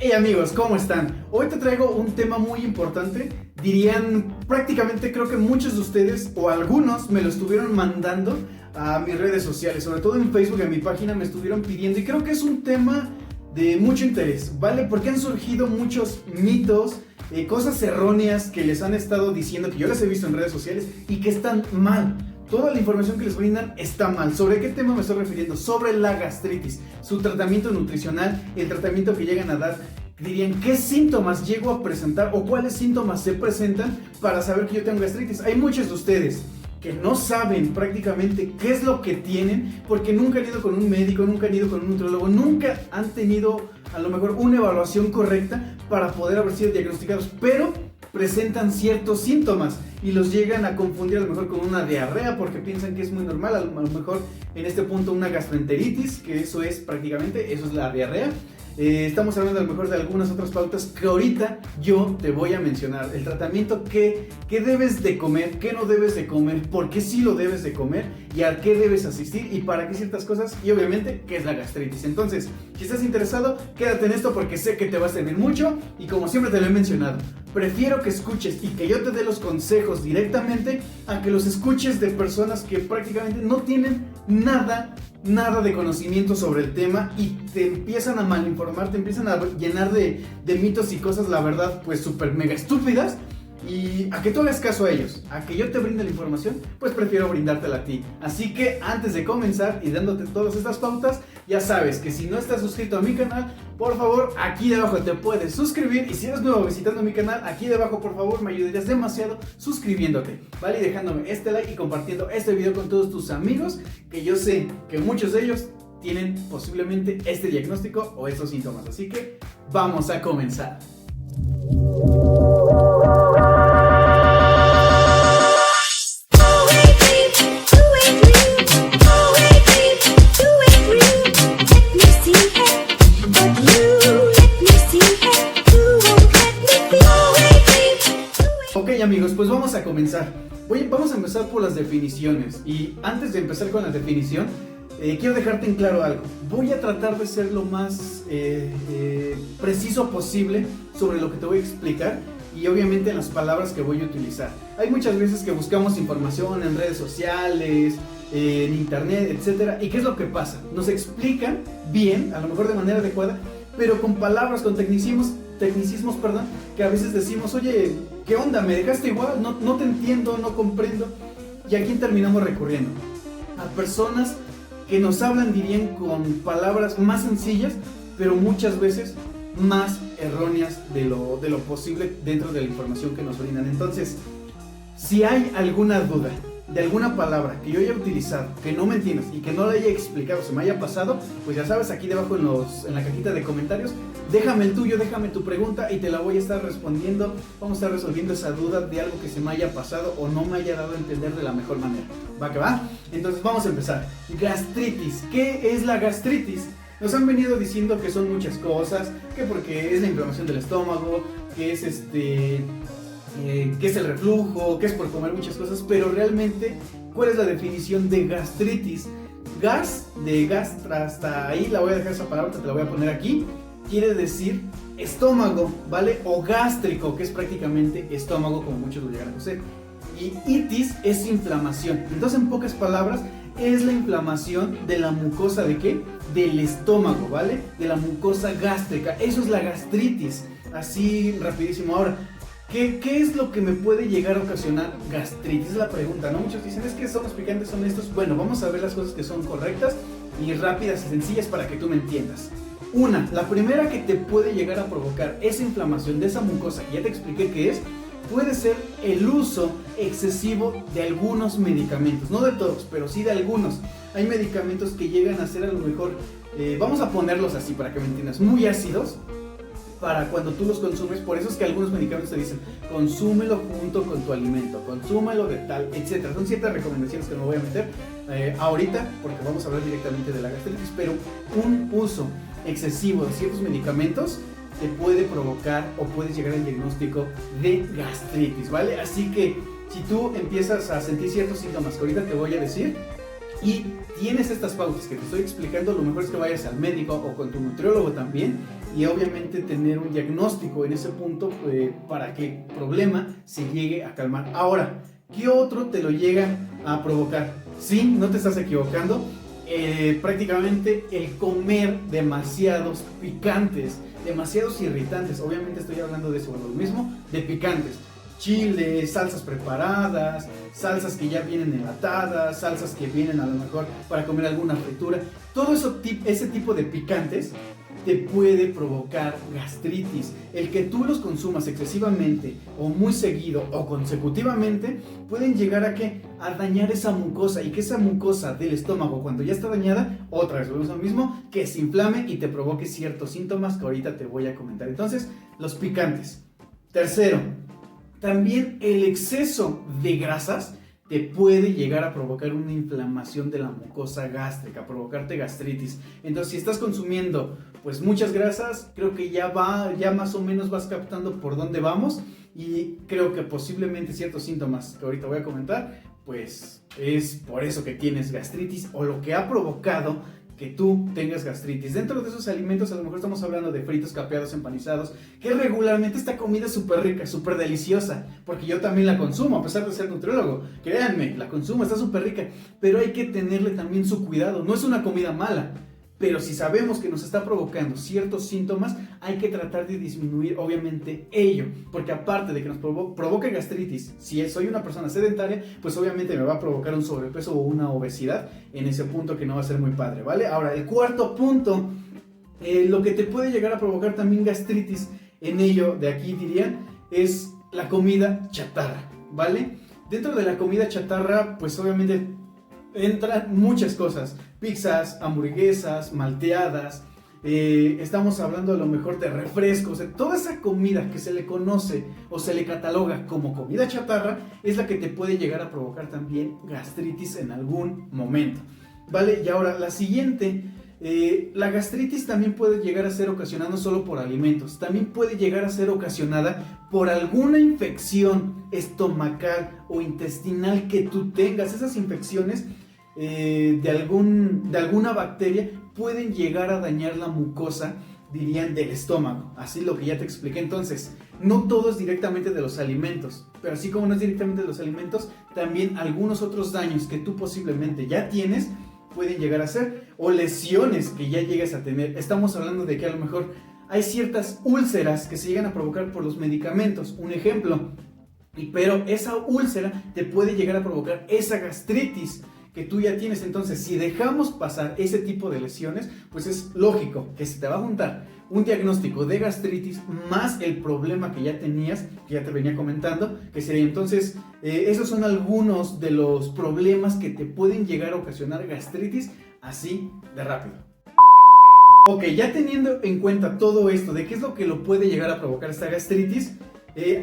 Hey amigos, ¿cómo están? Hoy te traigo un tema muy importante. Dirían, prácticamente creo que muchos de ustedes o algunos me lo estuvieron mandando a mis redes sociales, sobre todo en Facebook, en mi página me estuvieron pidiendo y creo que es un tema de mucho interés, ¿vale? Porque han surgido muchos mitos, cosas erróneas que les han estado diciendo, que yo las he visto en redes sociales y que están mal. Toda la información que les brindan está mal. ¿Sobre qué tema me estoy refiriendo? Sobre la gastritis, su tratamiento nutricional, el tratamiento que llegan a dar. Dirían, ¿qué síntomas llego a presentar o cuáles síntomas se presentan para saber que yo tengo gastritis? Hay muchos de ustedes que no saben prácticamente qué es lo que tienen porque nunca han ido con un médico, nunca han ido con un nutriólogo, nunca han tenido a lo mejor una evaluación correcta para poder haber sido diagnosticados, pero presentan ciertos síntomas y los llegan a confundir a lo mejor con una diarrea porque piensan que es muy normal, a lo mejor en este punto una gastroenteritis, que eso es prácticamente, eso es la diarrea. Estamos hablando a lo mejor de algunas otras pautas que ahorita yo te voy a mencionar. El tratamiento que debes de comer, qué no debes de comer, por qué sí lo debes de comer y a qué debes asistir y para qué ciertas cosas y obviamente qué es la gastritis. Entonces, si estás interesado, quédate en esto porque sé que te va a servir mucho y como siempre te lo he mencionado, prefiero que escuches y que yo te dé los consejos directamente a que los escuches de personas que prácticamente no tienen nada de conocimiento sobre el tema y te empiezan a malinformar, te empiezan a llenar de mitos y cosas, la verdad, pues súper mega estúpidas. Y a que tú hagas caso a ellos, a que yo te brinde la información, pues prefiero brindártela a ti. Así que antes de comenzar y dándote todas estas pautas, ya sabes que si no estás suscrito a mi canal, por favor, aquí debajo te puedes suscribir. Y si eres nuevo visitando mi canal, aquí debajo, por favor, me ayudarías demasiado suscribiéndote, ¿vale? Y dejándome este like y compartiendo este video con todos tus amigos, que yo sé que muchos de ellos tienen posiblemente este diagnóstico o estos síntomas. Así que vamos a comenzar. Ok amigos, pues vamos a comenzar. Vamos a empezar por las definiciones. Y antes de empezar con la definición, quiero dejarte en claro algo. Voy a tratar de ser lo más preciso posible sobre lo que te voy a explicar y obviamente en las palabras que voy a utilizar. Hay muchas veces que buscamos información en redes sociales, en internet, etcétera. ¿Y qué es lo que pasa? Nos explican bien, a lo mejor de manera adecuada, pero con palabras, con tecnicismos, que a veces decimos, oye, ¿qué onda? ¿Me dejaste igual? No te entiendo, no comprendo. ¿Y a quién terminamos recurriendo? A personas que nos hablan, dirían, con palabras más sencillas, pero muchas veces más erróneas de lo posible dentro de la información que nos brindan. Entonces, si hay alguna duda de alguna palabra que yo haya utilizado, que no me entiendas y que no la haya explicado, se me haya pasado, pues ya sabes, aquí debajo en la cajita de comentarios, déjame el tuyo, déjame tu pregunta y te la voy a estar respondiendo. Vamos a estar resolviendo esa duda de algo que se me haya pasado o no me haya dado a entender de la mejor manera. ¿Va que va? Entonces vamos a empezar. Gastritis. ¿Qué es la gastritis? Nos han venido diciendo que son muchas cosas, que porque es la inflamación del estómago, que es que es el reflujo, que es por comer muchas cosas, pero realmente, ¿cuál es la definición de gastritis? Gas, de gastra, hasta ahí la voy a dejar esa palabra, te la voy a poner aquí, quiere decir estómago, ¿vale? O gástrico, que es prácticamente estómago, como muchos lo llegan a conocer. Y itis es inflamación. Entonces, en pocas palabras, es la inflamación de la mucosa, ¿de qué? Del estómago, ¿vale? De la mucosa gástrica. Eso es la gastritis. Así, rapidísimo. Ahora, ¿qué es lo que me puede llegar a ocasionar gastritis? Es la pregunta, ¿no? Muchos dicen, es que son los picantes, son estos. Bueno, vamos a ver las cosas que son correctas y rápidas y sencillas para que tú me entiendas. La primera que te puede llegar a provocar esa inflamación de esa mucosa, ya te expliqué qué es, puede ser el uso excesivo de algunos medicamentos. No de todos, pero sí de algunos. Hay medicamentos que llegan a ser a lo mejor, vamos a ponerlos así para que me entiendas, muy ácidos. Para cuando tú los consumes, por eso es que algunos medicamentos te dicen consúmelo junto con tu alimento, consúmelo de tal, etcétera. Son ciertas recomendaciones que no voy a meter ahorita porque vamos a hablar directamente de la gastritis, pero un uso excesivo de ciertos medicamentos te puede provocar o puedes llegar al diagnóstico de gastritis, ¿vale? Así que si tú empiezas a sentir ciertos síntomas que ahorita te voy a decir, y tienes estas pautas que te estoy explicando, lo mejor es que vayas al médico o con tu nutriólogo también y obviamente tener un diagnóstico en ese punto para que el problema se llegue a calmar. Ahora, ¿qué otro te lo llega a provocar? Sí, no te estás equivocando. Prácticamente el comer demasiados picantes, demasiados irritantes. Obviamente estoy hablando de eso, lo mismo, de picantes. Chiles, salsas preparadas, salsas que ya vienen enlatadas, salsas que vienen a lo mejor para comer alguna fritura. Todo eso, ese tipo de picantes te puede provocar gastritis. El que tú los consumas excesivamente o muy seguido o consecutivamente pueden llegar a ¿qué? A dañar esa mucosa, y que esa mucosa del estómago, cuando ya está dañada, otra vez lo mismo, que se inflame y te provoque ciertos síntomas que ahorita te voy a comentar. Entonces, los picantes. Tercero, también el exceso de grasas te puede llegar a provocar una inflamación de la mucosa gástrica, provocarte gastritis. Entonces, si estás consumiendo pues muchas grasas, creo que ya más o menos vas captando por dónde vamos, y creo que posiblemente ciertos síntomas que ahorita voy a comentar, pues es por eso que tienes gastritis, o lo que ha provocado que tú tengas gastritis. Dentro de esos alimentos, a lo mejor estamos hablando de fritos, capeados, empanizados, que regularmente esta comida es súper rica, súper deliciosa, porque yo también la consumo, a pesar de ser nutriólogo. Créanme, la consumo, está súper rica, pero hay que tenerle también su cuidado. No es una comida mala, pero si sabemos que nos está provocando ciertos síntomas, hay que tratar de disminuir obviamente ello, porque aparte de que nos provoque gastritis, si soy una persona sedentaria, pues obviamente me va a provocar un sobrepeso o una obesidad en ese punto, que no va a ser muy padre, ¿vale? Ahora, el cuarto punto, lo que te puede llegar a provocar también gastritis en ello, de aquí dirían, es la comida chatarra, ¿vale? Dentro de la comida chatarra, pues obviamente entran muchas cosas: pizzas, hamburguesas, malteadas, estamos hablando a lo mejor de refrescos. Toda esa comida que se le conoce o se le cataloga como comida chatarra es la que te puede llegar a provocar también gastritis en algún momento, ¿vale? Y ahora la siguiente, la gastritis también puede llegar a ser ocasionada no solo por alimentos, también puede llegar a ser ocasionada por alguna infección estomacal o intestinal que tú tengas. Esas infecciones de alguna bacteria pueden llegar a dañar la mucosa, dirían, del estómago, así lo que ya te expliqué. Entonces, no todo es directamente de los alimentos, pero así como no es directamente de los alimentos, también algunos otros daños que tú posiblemente ya tienes pueden llegar a ser, o lesiones que ya llegues a tener. Estamos hablando de que a lo mejor hay ciertas úlceras que se llegan a provocar por los medicamentos, un ejemplo, pero esa úlcera te puede llegar a provocar esa gastritis que tú ya tienes. Entonces, si dejamos pasar ese tipo de lesiones, pues es lógico que se te va a juntar un diagnóstico de gastritis más el problema que ya tenías, que ya te venía comentando, que sería entonces, esos son algunos de los problemas que te pueden llegar a ocasionar gastritis así de rápido. Ok, ya teniendo en cuenta todo esto de qué es lo que lo puede llegar a provocar esta gastritis,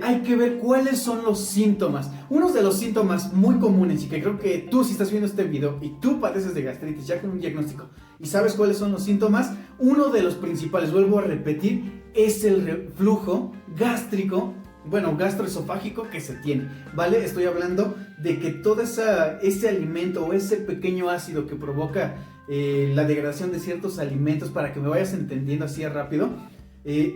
hay que ver cuáles son los síntomas. Uno de los síntomas muy comunes, y que creo que tú, si estás viendo este video y tú padeces de gastritis ya con un diagnóstico y sabes cuáles son los síntomas, uno de los principales, vuelvo a repetir, es el reflujo gástrico, bueno, gastroesofágico que se tiene, ¿vale? Estoy hablando de que todo ese alimento o ese pequeño ácido que provoca la degradación de ciertos alimentos, para que me vayas entendiendo así rápido,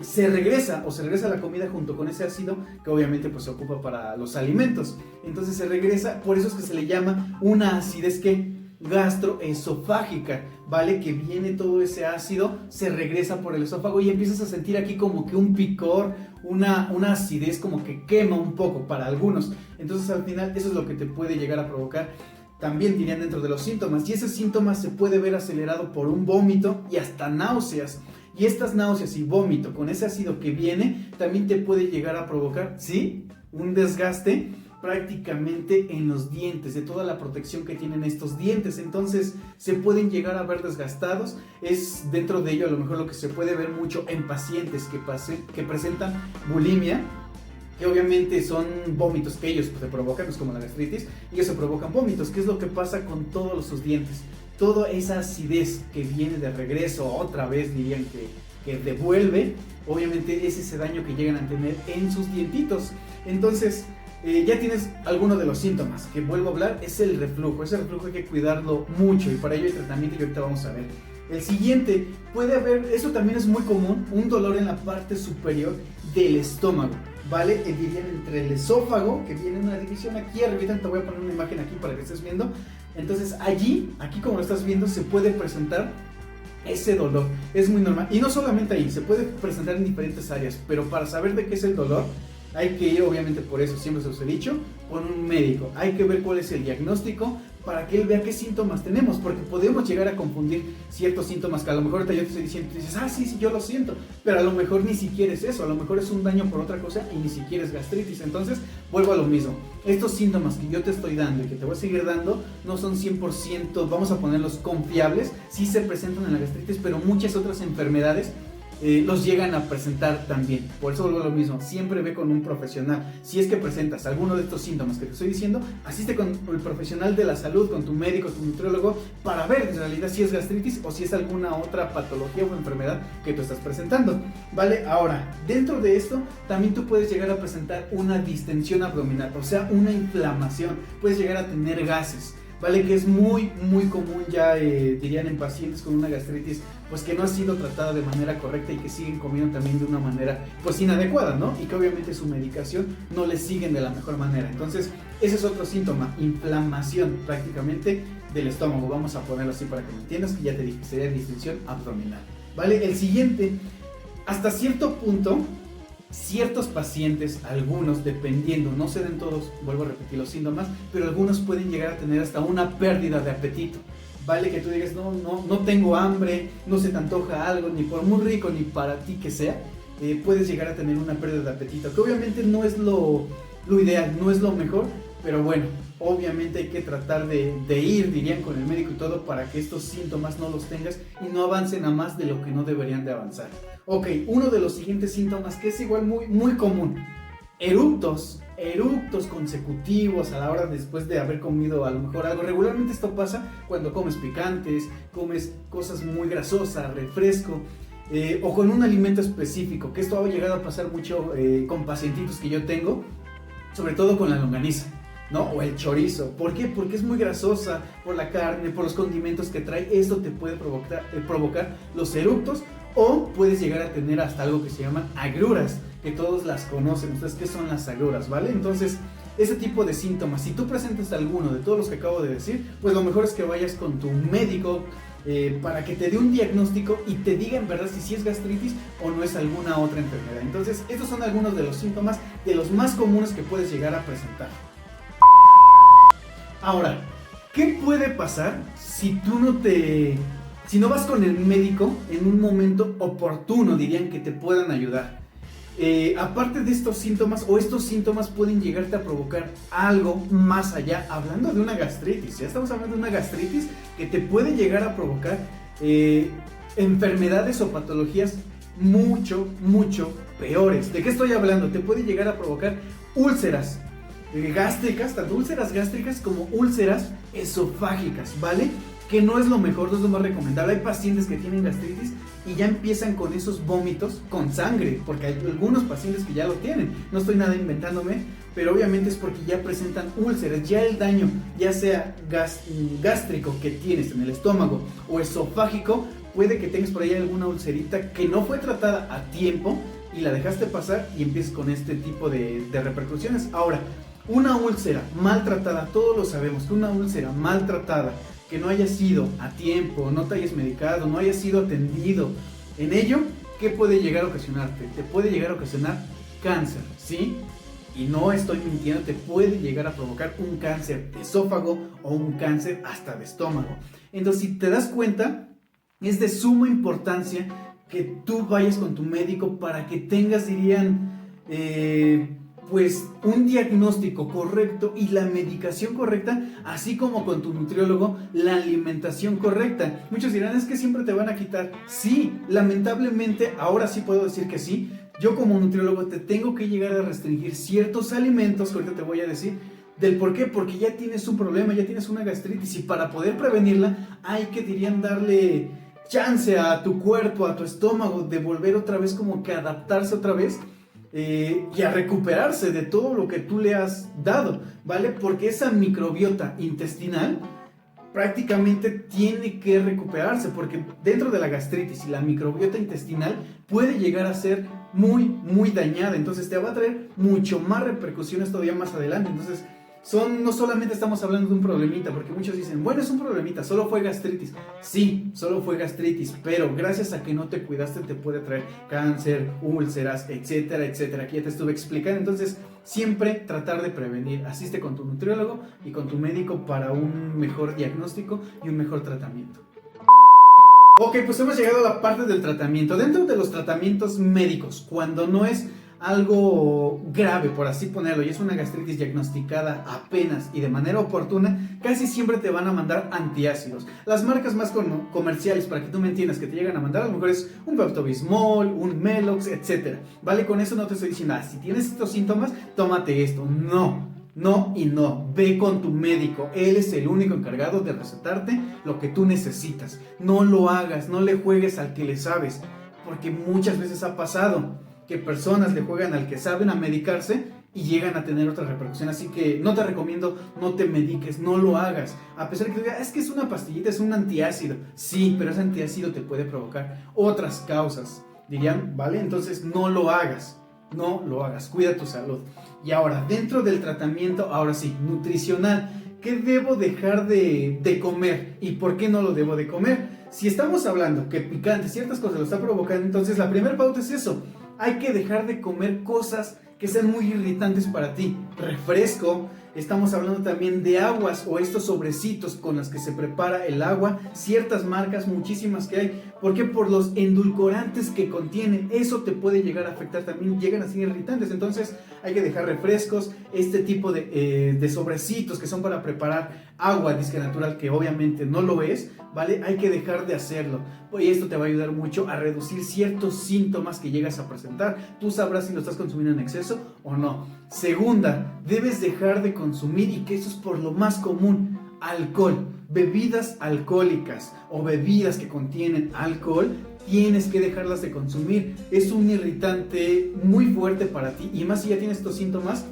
se regresa a la comida junto con ese ácido que obviamente pues se ocupa para los alimentos. Entonces se regresa, por eso es que se le llama una acidez que gastroesofágica, ¿vale? Que viene todo ese ácido, se regresa por el esófago y empiezas a sentir aquí como que un picor, una acidez, como que quema un poco para algunos. Entonces al final eso es lo que te puede llegar a provocar. También dirían dentro de los síntomas, y ese síntoma se puede ver acelerado por un vómito y hasta náuseas. Y estas náuseas y vómito con ese ácido que viene también te puede llegar a provocar, ¿sí?, un desgaste prácticamente en los dientes, de toda la protección que tienen estos dientes. Entonces se pueden llegar a ver desgastados. Es dentro de ello a lo mejor lo que se puede ver mucho en pacientes que presentan bulimia, que obviamente son vómitos que ellos se provocan, es como la gastritis, y ellos se provocan vómitos. ¿Qué es lo que pasa con todos sus dientes? Toda esa acidez que viene de regreso, otra vez dirían que devuelve, obviamente es ese daño que llegan a tener en sus dientitos. Entonces, ya tienes alguno de los síntomas, que vuelvo a hablar, es el reflujo. Ese reflujo hay que cuidarlo mucho y para ello hay tratamiento y ahorita vamos a ver El siguiente, puede haber, eso también es muy común, un dolor en la parte superior del estómago, ¿vale? Dirían entre el esófago, que viene una división aquí arriba, te voy a poner una imagen aquí para que estés viendo. Entonces aquí como lo estás viendo, se puede presentar ese dolor. Es muy normal. Y no solamente ahí, se puede presentar en diferentes áreas, pero para saber de qué es el dolor, hay que ir, obviamente por eso siempre se os he dicho, con un médico. Hay que ver cuál es el diagnóstico para que él vea qué síntomas tenemos, porque podemos llegar a confundir ciertos síntomas que a lo mejor yo te estoy diciendo, tú dices, sí, yo lo siento, pero a lo mejor ni siquiera es eso, a lo mejor es un daño por otra cosa y ni siquiera es gastritis. Entonces, vuelvo a lo mismo, estos síntomas que yo te estoy dando y que te voy a seguir dando no son 100%, vamos a ponerlos confiables, sí se presentan en la gastritis, pero muchas otras enfermedades los llegan a presentar también. Por eso vuelvo a lo mismo, siempre ve con un profesional. Si es que presentas alguno de estos síntomas que te estoy diciendo, asiste con el profesional de la salud, con tu médico, tu nutriólogo, para ver en realidad si es gastritis o si es alguna otra patología o enfermedad que tú estás presentando, ¿vale? Ahora, dentro de esto, también tú puedes llegar a presentar una distensión abdominal, o sea, una inflamación, puedes llegar a tener gases, ¿vale? Que es muy común ya, dirían, en pacientes con una gastritis, pues que no ha sido tratada de manera correcta y que siguen comiendo también de una manera, pues inadecuada, ¿no? Y que obviamente su medicación no les siguen de la mejor manera. Entonces, ese es otro síntoma, inflamación prácticamente del estómago. Vamos a ponerlo así para que me entiendas, que ya te dije, sería distensión abdominal, ¿vale? El siguiente, hasta cierto punto, ciertos pacientes, algunos, dependiendo, no se den todos, vuelvo a repetir los síntomas, pero algunos pueden llegar a tener hasta una pérdida de apetito, ¿vale? Que tú digas, no tengo hambre, no se te antoja algo, ni por muy rico, ni para ti que sea, puedes llegar a tener una pérdida de apetito, que obviamente no es lo ideal, no es lo mejor, pero bueno, obviamente hay que tratar de ir, dirían, con el médico y todo, para que estos síntomas no los tengas y no avancen a más de lo que no deberían de avanzar. Ok, uno de los siguientes síntomas que es igual muy común, eructos consecutivos a la hora después de haber comido a lo mejor algo. Regularmente esto pasa cuando comes picantes, comes cosas muy grasosas, refresco, o con un alimento específico, que esto ha llegado a pasar mucho con pacientitos que yo tengo, sobre todo con la longaniza, ¿no? O el chorizo. ¿Por qué? Porque es muy grasosa, por la carne, por los condimentos que trae. Esto te puede provocar los eructos, o puedes llegar a tener hasta algo que se llaman agruras, que todos las conocen. ¿Ustedes qué son las agruras, vale? Entonces, ese tipo de síntomas, si tú presentas alguno de todos los que acabo de decir, pues lo mejor es que vayas con tu médico para que te dé un diagnóstico y te diga en verdad si es gastritis o no es alguna otra enfermedad. Entonces, estos son algunos de los síntomas, de los más comunes que puedes llegar a presentar. Ahora, ¿qué puede pasar si no vas con el médico en un momento oportuno, dirían, que te puedan ayudar? Aparte de estos síntomas, o estos síntomas pueden llegarte a provocar algo más allá, hablando de una gastritis. Ya estamos hablando de una gastritis que te puede llegar a provocar enfermedades o patologías mucho peores. ¿De qué estoy hablando? Te puede llegar a provocar úlceras gástricas, tanto úlceras gástricas como úlceras esofágicas, ¿vale? Que no es lo mejor, no es lo más recomendable. Hay pacientes que tienen gastritis y ya empiezan con esos vómitos con sangre, porque hay algunos pacientes que ya lo tienen. No estoy nada inventándome, pero obviamente es porque ya presentan úlceras. Ya el daño, ya sea gástrico que tienes en el estómago o esofágico, puede que tengas por ahí alguna ulcerita que no fue tratada a tiempo y la dejaste pasar y empieces con este tipo de repercusiones. Ahora, una úlcera maltratada, todos lo sabemos, que una úlcera maltratada, que no haya sido a tiempo, no te hayas medicado, no hayas sido atendido en ello, ¿qué puede llegar a ocasionarte? Te puede llegar a ocasionar cáncer, ¿sí? Y no estoy mintiendo, te puede llegar a provocar un cáncer de esófago o un cáncer hasta de estómago. Entonces, si te das cuenta, es de suma importancia que tú vayas con tu médico para que tengas, dirían, pues un diagnóstico correcto y la medicación correcta, así como con tu nutriólogo la alimentación correcta. Muchos dirán, es que siempre te van a quitar. Sí, lamentablemente, ahora sí puedo decir que sí. Yo como nutriólogo te tengo que llegar a restringir ciertos alimentos, que ahorita te voy a decir del por qué, porque ya tienes un problema, ya tienes una gastritis, y para poder prevenirla hay que, dirían, darle chance a tu cuerpo, a tu estómago, de volver otra vez, como que adaptarse otra vez y a recuperarse de todo lo que tú le has dado, ¿vale? Porque esa microbiota intestinal prácticamente tiene que recuperarse, porque dentro de la gastritis y la microbiota intestinal puede llegar a ser muy dañada, entonces te va a traer mucho más repercusiones todavía más adelante. Entonces no solamente estamos hablando de un problemita, porque muchos dicen, bueno, es un problemita, solo fue gastritis. Sí, solo fue gastritis, pero gracias a que no te cuidaste te puede traer cáncer, úlceras, etcétera, etcétera. Aquí ya te estuve explicando. Entonces siempre tratar de prevenir. Asiste con tu nutriólogo y con tu médico para un mejor diagnóstico y un mejor tratamiento. Ok, pues hemos llegado a la parte del tratamiento. Dentro de los tratamientos médicos, cuando no es algo grave, por así ponerlo, y es una gastritis diagnosticada apenas y de manera oportuna, casi siempre te van a mandar antiácidos. Las marcas más comerciales, para que tú me entiendas, que te llegan a mandar, a lo mejor es un Pepto-Bismol, un Melox, etc. ¿Vale? Con eso no te estoy diciendo, si tienes estos síntomas, tómate esto. No y no. Ve con tu médico. Él es el único encargado de recetarte lo que tú necesitas. No lo hagas, no le juegues al que le sabes, porque muchas veces ha pasado que personas le juegan al que saben a medicarse y llegan a tener otra repercusión. Así que no te recomiendo, no te mediques, no lo hagas. A pesar de que digas, es que es una pastillita, es un antiácido. Sí, pero ese antiácido te puede provocar otras causas, dirían, ¿vale? Entonces no lo hagas, cuida tu salud. Y ahora, dentro del tratamiento, ahora sí, nutricional, ¿qué debo dejar de comer? ¿Y por qué no lo debo de comer? Si estamos hablando que picante, ciertas cosas lo está provocando, entonces la primera pauta es eso. Hay que dejar de comer cosas que sean muy irritantes para ti. Refresco, estamos hablando también de aguas o estos sobrecitos con los que se prepara el agua, ciertas marcas, muchísimas que hay. ¿Por qué? Por los endulcorantes que contienen. Eso te puede llegar a afectar también, llegan a ser irritantes. Entonces hay que dejar refrescos, este tipo de sobrecitos que son para preparar agua disque natural, que obviamente no lo es, ¿vale? Hay que dejar de hacerlo. Y esto te va a ayudar mucho a reducir ciertos síntomas que llegas a presentar. Tú sabrás si lo estás consumiendo en exceso o no. Segunda, debes dejar de consumir, y que eso es por lo más común, alcohol. Bebidas alcohólicas o bebidas que contienen alcohol, tienes que dejarlas de consumir. Es un irritante muy fuerte para ti, y más si ya tienes estos síntomas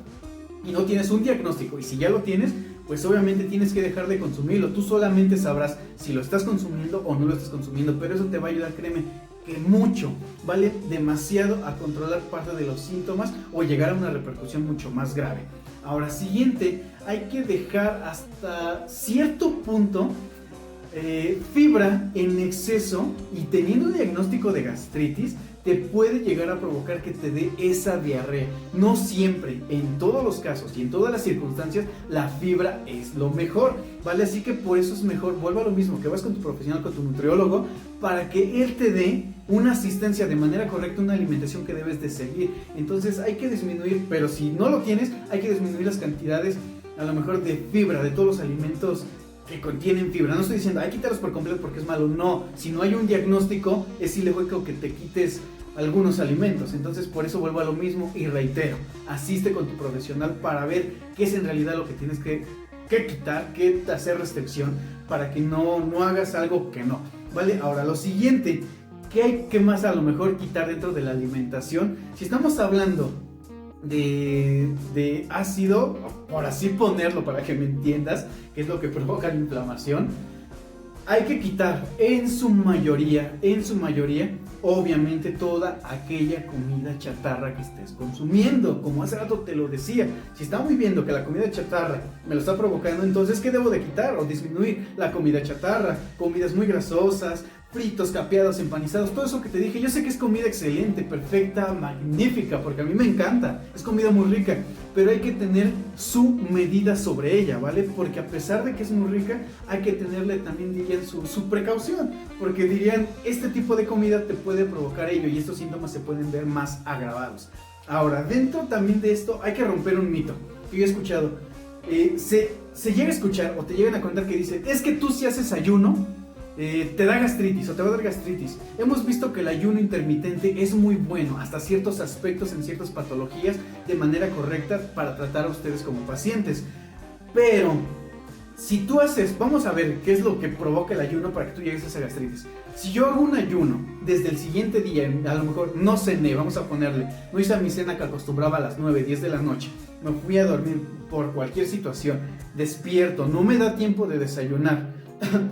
y no tienes un diagnóstico. Y si ya lo tienes, pues obviamente tienes que dejar de consumirlo. Tú solamente sabrás si lo estás consumiendo o no lo estás consumiendo, pero eso te va a ayudar, créeme, que mucho, vale demasiado, a controlar parte de los síntomas o llegar a una repercusión mucho más grave. Ahora, siguiente, hay que dejar hasta cierto punto fibra en exceso, y teniendo un diagnóstico de gastritis te puede llegar a provocar que te dé esa diarrea. No siempre, en todos los casos y en todas las circunstancias, la fibra es lo mejor, ¿vale? Así que por eso es mejor, vuelvo a lo mismo, que vas con tu profesional, con tu nutriólogo, para que él te dé una asistencia de manera correcta, una alimentación que debes de seguir. Entonces hay que disminuir, pero si no lo tienes, hay que disminuir las cantidades, a lo mejor, de fibra, de todos los alimentos que contienen fibra. No estoy diciendo, hay que quitarlos por completo porque es malo. No, si no hay un diagnóstico, es ilógico que te quites algunos alimentos. Entonces por eso vuelvo a lo mismo y reitero, asiste con tu profesional para ver qué es en realidad lo que tienes que quitar, qué hacer restricción, para que no hagas algo que no, ¿vale? Ahora, lo siguiente, ¿qué más a lo mejor quitar dentro de la alimentación? Si estamos hablando de ácido, por así ponerlo, para que me entiendas, que es lo que provoca la inflamación, hay que quitar en su mayoría, obviamente, toda aquella comida chatarra que estés consumiendo. Como hace rato te lo decía, si estamos viendo que la comida chatarra me lo está provocando, entonces ¿qué debo de quitar o disminuir? La comida chatarra, comidas muy grasosas, fritos, capeados, empanizados, todo eso que te dije. Yo sé que es comida excelente, perfecta, magnífica, porque a mí me encanta, es comida muy rica, pero hay que tener su medida sobre ella, ¿vale? Porque a pesar de que es muy rica, hay que tenerle también, dirían, su precaución, porque dirían, este tipo de comida te puede provocar ello, y estos síntomas se pueden ver más agravados. Ahora, dentro también de esto, hay que romper un mito que yo he escuchado. Se llega a escuchar o te llegan a contar que dicen, es que tú si haces ayuno, te da gastritis o te va a dar gastritis. Hemos visto que el ayuno intermitente es muy bueno hasta ciertos aspectos, en ciertas patologías, de manera correcta para tratar a ustedes como pacientes. Pero si tú haces, vamos a ver qué es lo que provoca el ayuno para que tú llegues a esa gastritis. Si yo hago un ayuno desde el siguiente día, a lo mejor no cené, vamos a ponerle, no hice mi cena que acostumbraba a las 9, 10 de la noche, me fui a dormir por cualquier situación, despierto, no me da tiempo de desayunar,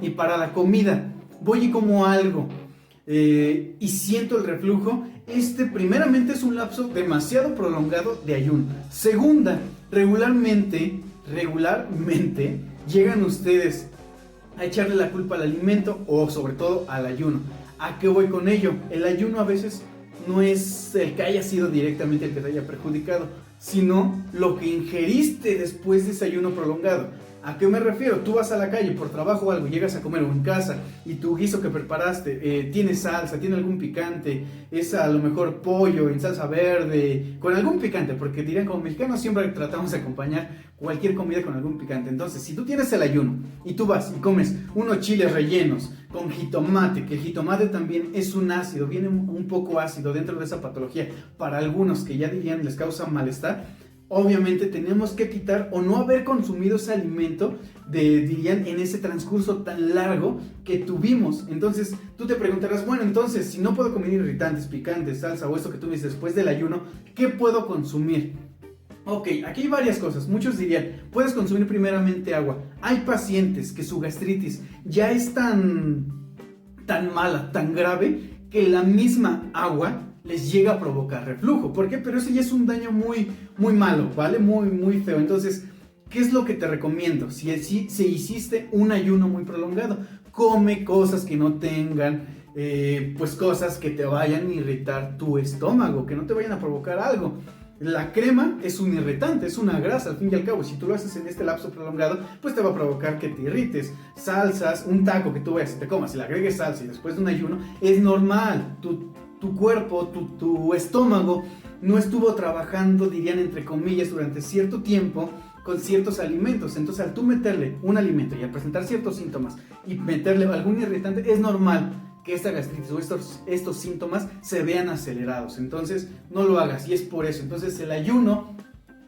y para la comida voy y como algo y siento el reflujo, primeramente es un lapso demasiado prolongado de ayuno. Segunda, regularmente llegan ustedes a echarle la culpa al alimento o sobre todo al ayuno. ¿A qué voy con ello? El ayuno a veces no es el que haya sido directamente el que te haya perjudicado, sino lo que ingeriste después de ese ayuno prolongado. ¿A qué me refiero? Tú vas a la calle por trabajo o algo, llegas a comer o en casa y tu guiso que preparaste tiene salsa, tiene algún picante, es a lo mejor pollo en salsa verde, con algún picante, porque dirían como mexicanos siempre tratamos de acompañar cualquier comida con algún picante. Entonces, si tú tienes el ayuno y tú vas y comes unos chiles rellenos con jitomate, que el jitomate también es un ácido, viene un poco ácido dentro de esa patología, para algunos que ya dirían les causa malestar, obviamente tenemos que quitar o no haber consumido ese alimento dirían en ese transcurso tan largo que tuvimos. Entonces tú te preguntarás, bueno, entonces si no puedo comer irritantes, picantes, salsa o esto que tú me dices después del ayuno, ¿qué puedo consumir? Ok, aquí hay varias cosas. Muchos dirían, puedes consumir primeramente agua. Hay pacientes que su gastritis ya es tan mala, tan grave, que la misma agua les llega a provocar reflujo. ¿Por qué? Pero ese ya es un daño muy malo, ¿vale? Muy feo. Entonces, ¿qué es lo que te recomiendo? Si hiciste un ayuno muy prolongado, come cosas que no tengan, pues cosas que te vayan a irritar tu estómago, que no te vayan a provocar algo. La crema es un irritante, es una grasa al fin y al cabo. Si tú lo haces en este lapso prolongado, pues te va a provocar que te irrites. Salsas, un taco que tú vayas y te comas y le agregues salsa y después de un ayuno, es normal. Tu cuerpo, tu estómago no estuvo trabajando, dirían entre comillas, durante cierto tiempo con ciertos alimentos. Entonces al tú meterle un alimento y al presentar ciertos síntomas y meterle algún irritante, es normal que esta gastritis o estos síntomas se vean acelerados. Entonces no lo hagas y es por eso. Entonces el ayuno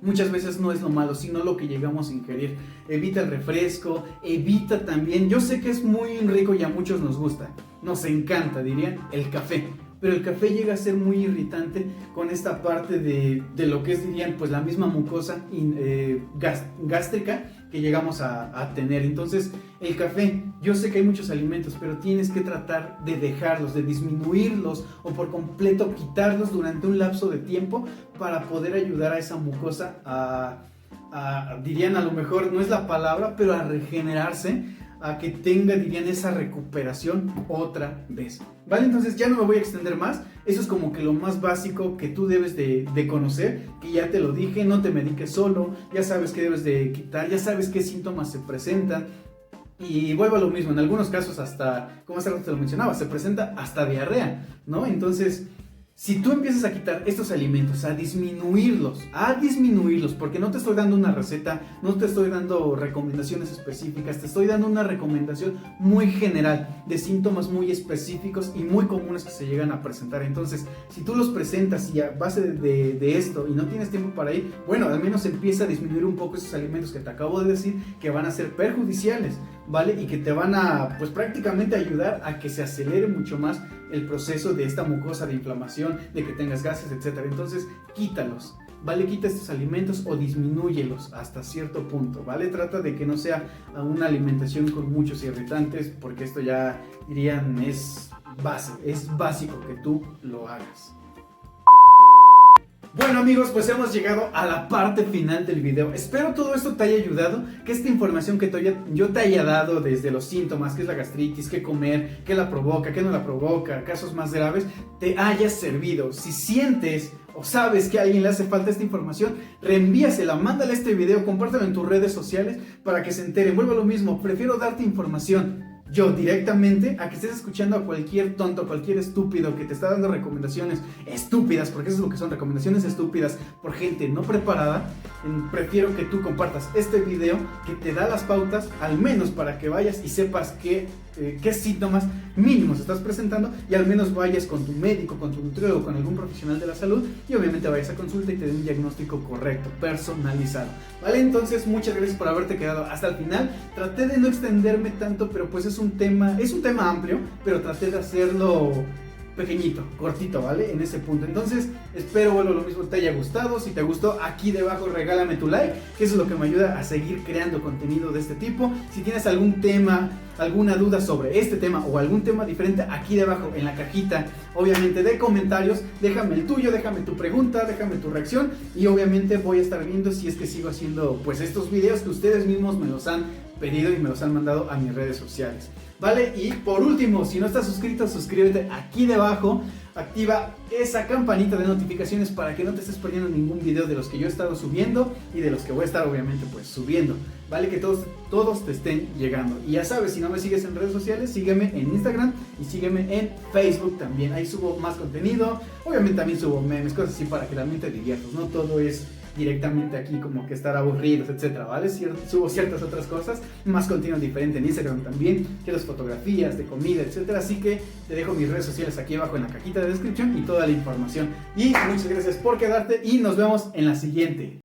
muchas veces no es lo malo, sino lo que llegamos a ingerir. Evita el refresco, evita también, yo sé que es muy rico y a muchos nos gusta, nos encanta, dirían, el café. Pero el café llega a ser muy irritante con esta parte de lo que es, dirían, pues la misma mucosa gástrica que llegamos a tener. Entonces, el café, yo sé que hay muchos alimentos, pero tienes que tratar de dejarlos, de disminuirlos o por completo quitarlos durante un lapso de tiempo para poder ayudar a esa mucosa dirían, a lo mejor no es la palabra, pero a regenerarse, a que tenga, dirían, esa recuperación otra vez, ¿vale? Entonces ya no me voy a extender más. Eso es como que lo más básico que tú debes de conocer, que ya te lo dije. No te mediques solo, ya sabes qué debes de quitar, ya sabes qué síntomas se presentan. Y vuelvo a lo mismo, en algunos casos hasta, como hace rato te lo mencionaba, se presenta hasta diarrea, ¿no? Entonces, si tú empiezas a quitar estos alimentos, a disminuirlos, porque no te estoy dando una receta, no te estoy dando recomendaciones específicas, te estoy dando una recomendación muy general de síntomas muy específicos y muy comunes que se llegan a presentar. Entonces, si tú los presentas y a base de esto y no tienes tiempo para ir, bueno, al menos empieza a disminuir un poco esos alimentos que te acabo de decir que van a ser perjudiciales, ¿vale? Y que te van a, pues prácticamente ayudar a que se acelere mucho más el proceso de esta mucosa, de inflamación, de que tengas gases, etc. Entonces, quítalos, ¿vale? Quita estos alimentos o disminúyelos hasta cierto punto, ¿vale? Trata de que no sea una alimentación con muchos irritantes, porque esto ya, dirían, es básico que tú lo hagas. Bueno amigos, pues hemos llegado a la parte final del video. Espero todo esto te haya ayudado, que esta información que yo te haya dado desde los síntomas, qué es la gastritis, qué comer, qué la provoca, qué no la provoca, casos más graves, te haya servido. Si sientes o sabes que a alguien le hace falta esta información, reenvíasela, mándale este video, compártelo en tus redes sociales para que se enteren. Vuelvo a lo mismo, prefiero darte información yo directamente a que estés escuchando a cualquier tonto, a cualquier estúpido que te está dando recomendaciones estúpidas, porque eso es lo que son, recomendaciones estúpidas por gente no preparada. Prefiero que tú compartas este video que te da las pautas, al menos para que vayas y sepas qué síntomas mínimos estás presentando, y al menos vayas con tu médico, con tu nutriólogo, con algún profesional de la salud, y obviamente vayas a consulta y te den un diagnóstico correcto, personalizado, ¿vale? Entonces muchas gracias por haberte quedado hasta el final. Traté de no extenderme tanto, pero pues es un tema amplio, pero traté de hacerlo pequeñito, cortito, ¿vale? En ese punto. Entonces, espero, vuelvo a lo mismo, te haya gustado. Si te gustó, aquí debajo regálame tu like, que eso es lo que me ayuda a seguir creando contenido de este tipo. Si tienes algún tema, alguna duda sobre este tema o algún tema diferente, aquí debajo en la cajita, obviamente, de comentarios, déjame el tuyo, déjame tu pregunta, déjame tu reacción y obviamente voy a estar viendo si es que sigo haciendo pues estos videos que ustedes mismos me los han pedido y me los han mandado a mis redes sociales, ¿vale? Y por último, si no estás suscrito, suscríbete aquí debajo, activa esa campanita de notificaciones para que no te estés perdiendo ningún video de los que yo he estado subiendo y de los que voy a estar obviamente pues subiendo, ¿vale? Que todos te estén llegando. Y ya sabes, si no me sigues en redes sociales, sígueme en Instagram y sígueme en Facebook también, ahí subo más contenido, obviamente también subo memes, cosas así para que también te diviertas, no todo es directamente aquí como que estar aburridos, etcétera, ¿vale? Subo ciertas otras cosas, más contenido diferente en Instagram también, quiero fotografías de comida, etcétera, así que te dejo mis redes sociales aquí abajo en la cajita de descripción y toda la información. Y muchas gracias por quedarte y nos vemos en la siguiente.